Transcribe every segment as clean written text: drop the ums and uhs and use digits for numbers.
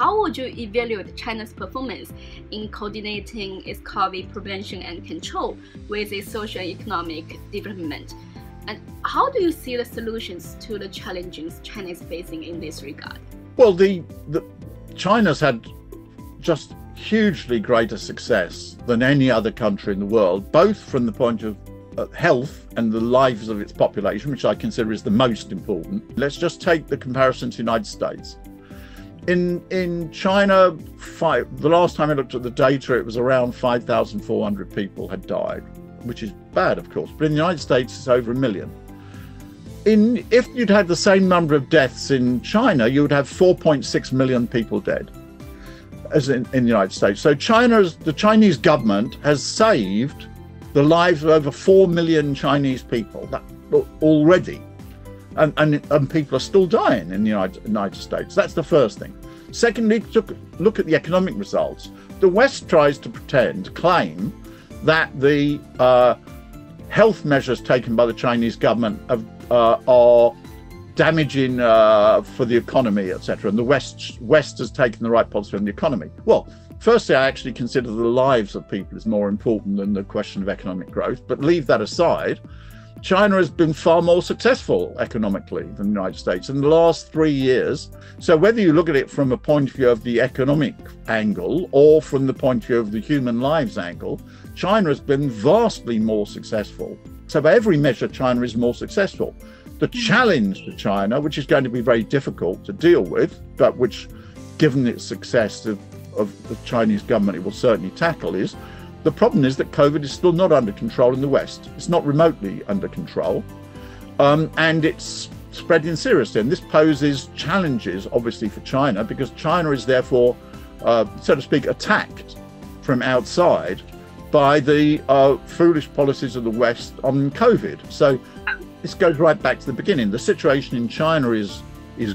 how would you evaluate China's performance in coordinating its COVID prevention and control with its social and economic development? And how do you see the solutions to the challenges China is facing in this regard? Well, China's had just hugely greater success than any other country in the world, both from the point of health and the lives of its population, which I consider is the most important. Let's just take the comparison to the United States. In China, the last time I looked at the data, it was around 5,400 people had died, which is bad, of course, but in the United States, it's over 1 million. If you'd had the same number of deaths in China, you would have 4.6 million people dead, as in the United States. So the Chinese government has saved the lives of over 4 million Chinese people already. And people are still dying in the United States. That's the first thing. Secondly, look at the economic results. The West tries to claim that the health measures taken by the Chinese government are damaging for the economy, etc. And the West has taken the right policy on the economy. Well, firstly, I actually consider the lives of people is more important than the question of economic growth. But leave that aside, China has been far more successful economically than the United States in the last 3 years. So whether you look at it from a point of view of the economic angle or from the point of view of the human lives angle, China has been vastly more successful. So by every measure, China is more successful. The challenge to China, which is going to be very difficult to deal with, but which, given its success of the Chinese government, it will certainly tackle, is the problem is that COVID is still not under control in the West. It's not remotely under control, and it's spreading seriously. And this poses challenges, obviously, for China, because China is therefore, so to speak, attacked from outside by the foolish policies of the West on COVID. So this goes right back to the beginning. The situation in China is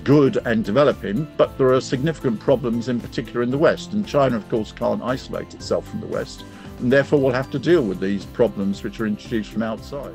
good and developing, but there are significant problems in particular in the West. And China, of course, can't isolate itself from the West, and therefore will have to deal with these problems which are introduced from outside.